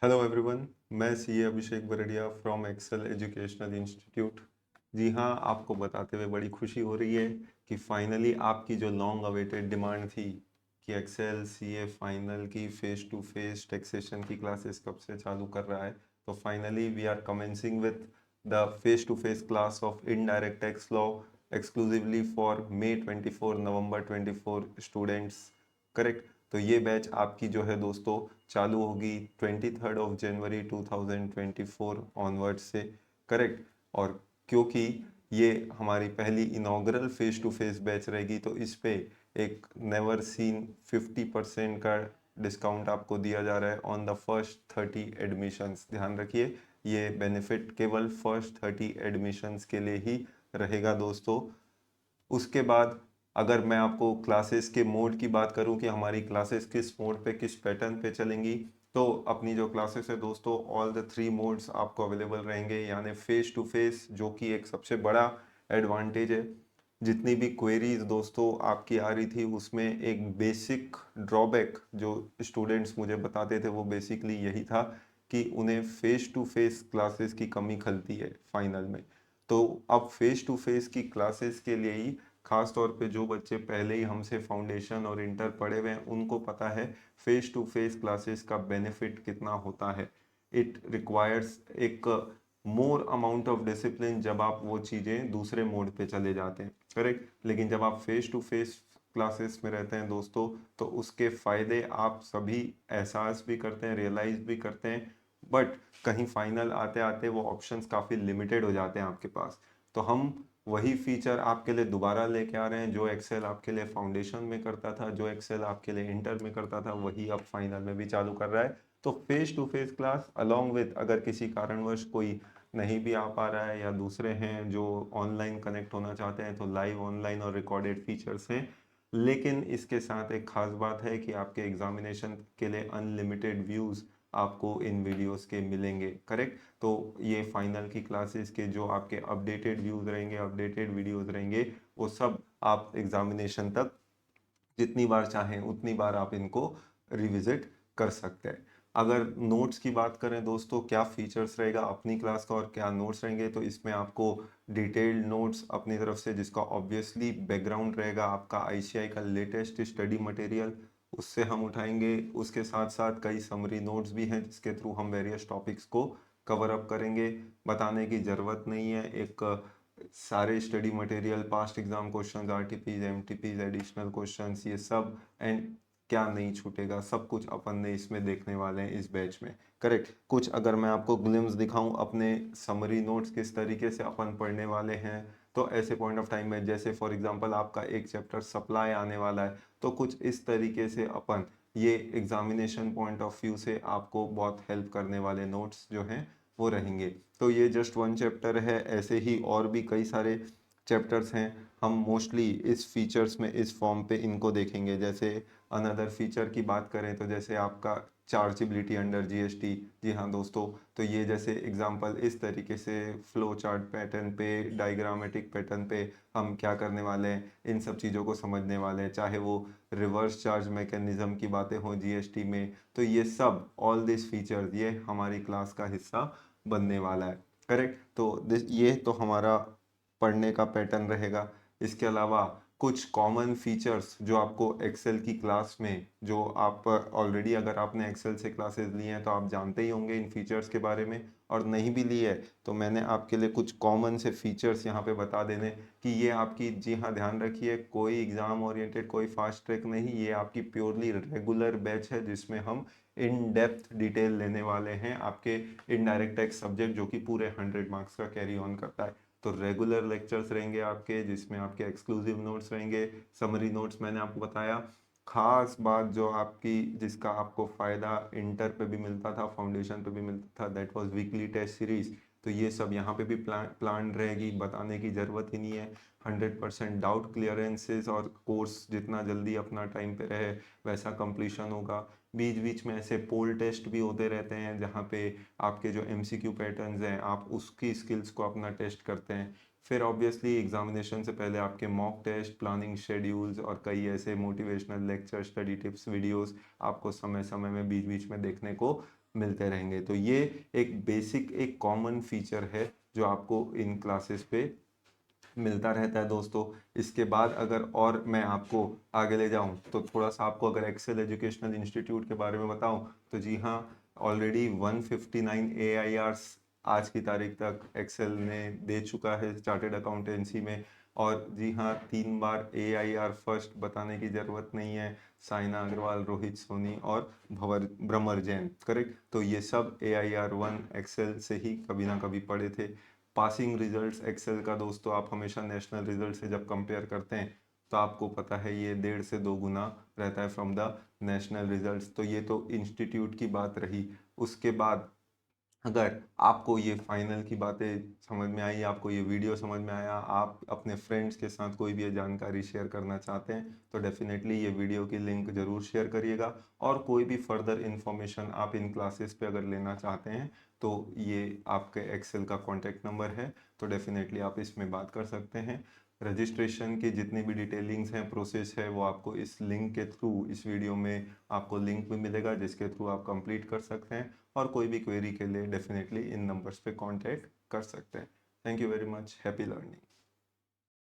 Hello everyone. मैं CA Abhishek Bardia from Excel educational institute. जी हाँ, आपको बताते हुए बड़ी खुशी हो रही है कि फाइनली आपकी जो लॉन्ग अवेटेड डिमांड थी कि एक्सेल सीए फाइनल की फेस टू फेस टैक्सेशन की क्लासेस कब से चालू कर रहा है, तो finally we are commencing with the face to face class of indirect tax law exclusively for May 24 November 24 students. Correct. तो ये बैच आपकी जो है दोस्तों चालू होगी 23 जनवरी 2024 ऑनवर्ड से। करेक्ट। और क्योंकि ये हमारी पहली inaugural face to face batch रहेगी तो इस पे एक नेवर सीन 50% का डिस्काउंट आपको दिया जा रहा है ऑन द फर्स्ट 30 एडमिशन्स। ध्यान रखिए, ये बेनिफिट केवल फर्स्ट 30 एडमिशन्स के लिए ही रहेगा दोस्तों। उसके बाद अगर मैं आपको क्लासेस के मोड की बात करूं कि हमारी क्लासेस किस मोड पे किस पैटर्न पे चलेंगी, तो अपनी जो क्लासेस है दोस्तों ऑल द 3 मोड्स आपको अवेलेबल रहेंगे। यानी फेस टू फेस, जो कि एक सबसे बड़ा एडवांटेज है। जितनी भी क्वेरीज दोस्तों आपकी आ रही थी उसमें एक बेसिक ड्रॉबैक जो स्टूडेंट्स मुझे बताते थे वो बेसिकली यही था कि उन्हें फेस टू फेस क्लासेस की कमी खलती है फाइनल में। तो अब फेस टू फेस की क्लासेस के लिए ही खास तौर पे जो बच्चे पहले ही हमसे फाउंडेशन और इंटर पढ़े हुए हैं उनको पता है फेस टू फेस क्लासेस का बेनिफिट कितना होता है। इट रिक्वायर्स एक मोर अमाउंट ऑफ डिसिप्लिन जब आप वो चीज़ें दूसरे मोड पे चले जाते हैं। करेक्ट। लेकिन जब आप फेस टू फेस क्लासेस में रहते हैं दोस्तों तो उसके फ़ायदे आप सभी एहसास भी करते हैं, रियलाइज भी करते हैं। बट कहीं फाइनल आते आते वो ऑप्शंस काफ़ी लिमिटेड हो जाते हैं आपके पास। तो हम वही फीचर आपके लिए दोबारा लेके आ रहे हैं जो एक्सेल आपके लिए फाउंडेशन में करता था, जो एक्सेल आपके लिए इंटर में करता था, वही अब फाइनल में भी चालू कर रहा है। तो face to face class along with अगर किसी कारणवश कोई नहीं भी आ पा रहा है या दूसरे हैं जो ऑनलाइन कनेक्ट होना चाहते हैं तो लाइव ऑनलाइन और रिकॉर्डेड फीचर्स हैं। लेकिन इसके साथ एक खास बात है कि आपके एग्जामिनेशन के लिए अनलिमिटेड व्यूज़ आपको इन वीडियोस के मिलेंगे। करेक्ट। तो ये फाइनल की क्लासेस के जो आपके अपडेटेड व्यूज़ रहेंगे, अपडेटेड वीडियोस रहेंगे, वो सब आप एग्जामिनेशन तक जितनी बार चाहें उतनी बार आप इनको रिविजिट कर सकते हैं। अगर नोट्स की बात करें दोस्तों, क्या फीचर्स रहेगा अपनी क्लास का और क्या नोट्स रहेंगे, तो इसमें आपको डिटेल्ड नोट्स अपनी तरफ से, जिसका ऑब्वियसली बैकग्राउंड रहेगा आपका आईसीआई का लेटेस्ट स्टडी मटेरियल, उससे हम उठाएंगे। उसके साथ साथ कई समरी नोट्स भी हैं जिसके थ्रू हम वेरियस टॉपिक्स को कवर अप करेंगे। बताने की ज़रूरत नहीं है, एक सारे study material, past exam questions, RTPs, MTPs, additional questions, ये सब एंड क्या नहीं छूटेगा, सब कुछ अपन ने इसमें देखने वाले हैं इस बैच में। करेक्ट। कुछ अगर मैं आपको ग्लिम्स दिखाऊं अपने समरी नोट्स किस तरीके से अपन पढ़ने वाले हैं, तो ऐसे पॉइंट ऑफ टाइम में जैसे फॉर एग्जांपल आपका एक चैप्टर सप्लाई आने वाला है तो कुछ इस तरीके से अपन ये एग्जामिनेशन पॉइंट ऑफ व्यू से आपको बहुत हेल्प करने वाले नोट्स जो हैं वो रहेंगे। तो ये जस्ट वन चैप्टर है, ऐसे ही और भी कई सारे चैप्टर्स हैं। हम मोस्टली इस फीचर्स में इस फॉर्म पे इनको देखेंगे। जैसे अनदर फीचर की बात करें तो जैसे आपका चार्जेबिलिटी अंडर जीएसटी। जी हाँ दोस्तों, तो ये जैसे एग्जांपल इस तरीके से फ्लो चार्ट पैटर्न पे, डायग्रामेटिक पैटर्न पे हम क्या करने वाले हैं, इन सब चीज़ों को समझने वाले हैं। चाहे वो रिवर्स चार्ज मैकेनिज्म की बातें हों जीएसटी में, तो ये सब ऑल दिस फीचर्स ये हमारी क्लास का हिस्सा बनने वाला है। करेक्ट। तो ये तो हमारा पढ़ने का पैटर्न रहेगा। इसके अलावा कुछ कॉमन फीचर्स जो आपको एक्सेल की क्लास में, जो आप ऑलरेडी अगर आपने एक्सेल से क्लासेस ली हैं तो आप जानते ही होंगे इन फीचर्स के बारे में, और नहीं भी ली है तो मैंने आपके लिए कुछ कॉमन से फीचर्स यहाँ पे बता देने कि ये आपकी, जी हाँ ध्यान रखिए, कोई एग्ज़ाम ओरिएंटेड कोई फास्ट ट्रैक नहीं, ये आपकी प्योरली रेगुलर बैच है जिसमें हम इन डेप्थ डिटेल लेने वाले हैं आपके इनडायरेक्ट टैक्स सब्जेक्ट, जो कि पूरे 100 मार्क्स का कैरी ऑन करता है। तो रेगुलर लेक्चर्स रहेंगे आपके जिसमें आपके एक्सक्लूसिव नोट्स रहेंगे, समरी नोट्स मैंने आपको बताया। खास बात जो आपकी, जिसका आपको फ़ायदा इंटर पे भी मिलता था, फाउंडेशन पे भी मिलता था, that was weekly test series. तो ये सब यहाँ पे भी प्लान रहेगी, बताने की ज़रूरत ही नहीं है। 100% डाउट क्लियरेंसेस और कोर्स जितना जल्दी अपना टाइम पे रहे वैसा कंप्लीशन होगा। बीच बीच में ऐसे पोल टेस्ट भी होते रहते हैं जहाँ पे आपके जो एमसीक्यू पैटर्न्स हैं आप उसकी स्किल्स को अपना टेस्ट करते हैं। फिर ऑब्वियसली एग्जामिनेशन से पहले आपके मॉक टेस्ट, प्लानिंग शेड्यूल्स और कई ऐसे motivational lecture, study tips videos आपको समय समय में बीच बीच में देखने को मिलते रहेंगे। तो ये एक बेसिक, एक कॉमन फीचर है जो आपको इन क्लासेस पे मिलता रहता है दोस्तों। इसके बाद अगर और मैं आपको आगे ले जाऊं तो थोड़ा सा आपको अगर एक्सेल एजुकेशनल इंस्टीट्यूट के बारे में बताऊं तो जी हाँ, ऑलरेडी 159 AIRs आज की तारीख तक एक्सेल ने दे चुका है चार्टेड अकाउंटेंसी में। और जी हाँ, 3 बार AIR फर्स्ट बताने की ज़रूरत नहीं है, साइना अग्रवाल, रोहित सोनी और भ्रमर जैन, करेक्ट। तो ये सब AIR 1 एक्सेल से ही कभी ना कभी पढ़े थे। पासिंग रिजल्ट्स एक्सेल का दोस्तों आप हमेशा नेशनल रिजल्ट से जब कंपेयर करते हैं तो आपको पता है ये 1.5 से 2 गुना रहता है फ्रॉम द नेशनल रिजल्ट्स। तो ये तो इंस्टीट्यूट की बात रही। उसके बाद अगर आपको ये फाइनल की बातें समझ में आई, आपको ये वीडियो समझ में आया, आप अपने फ्रेंड्स के साथ कोई भी ये जानकारी शेयर करना चाहते हैं तो डेफिनेटली ये वीडियो की लिंक ज़रूर शेयर करिएगा। और कोई भी फर्दर इन्फॉर्मेशन आप इन क्लासेस पे अगर लेना चाहते हैं तो ये आपके एक्सेल का कॉन्टैक्ट नंबर है, तो डेफिनेटली आप इसमें बात कर सकते हैं। रजिस्ट्रेशन की जितनी भी डिटेलिंग्स हैं, प्रोसेस है, वो आपको इस लिंक के थ्रू, इस वीडियो में आपको लिंक भी मिलेगा जिसके थ्रू आप कंप्लीट कर सकते हैं। और कोई भी क्वेरी के लिए डेफिनेटली इन नंबर्स पे कांटेक्ट कर सकते हैं। Thank you very much, happy learning.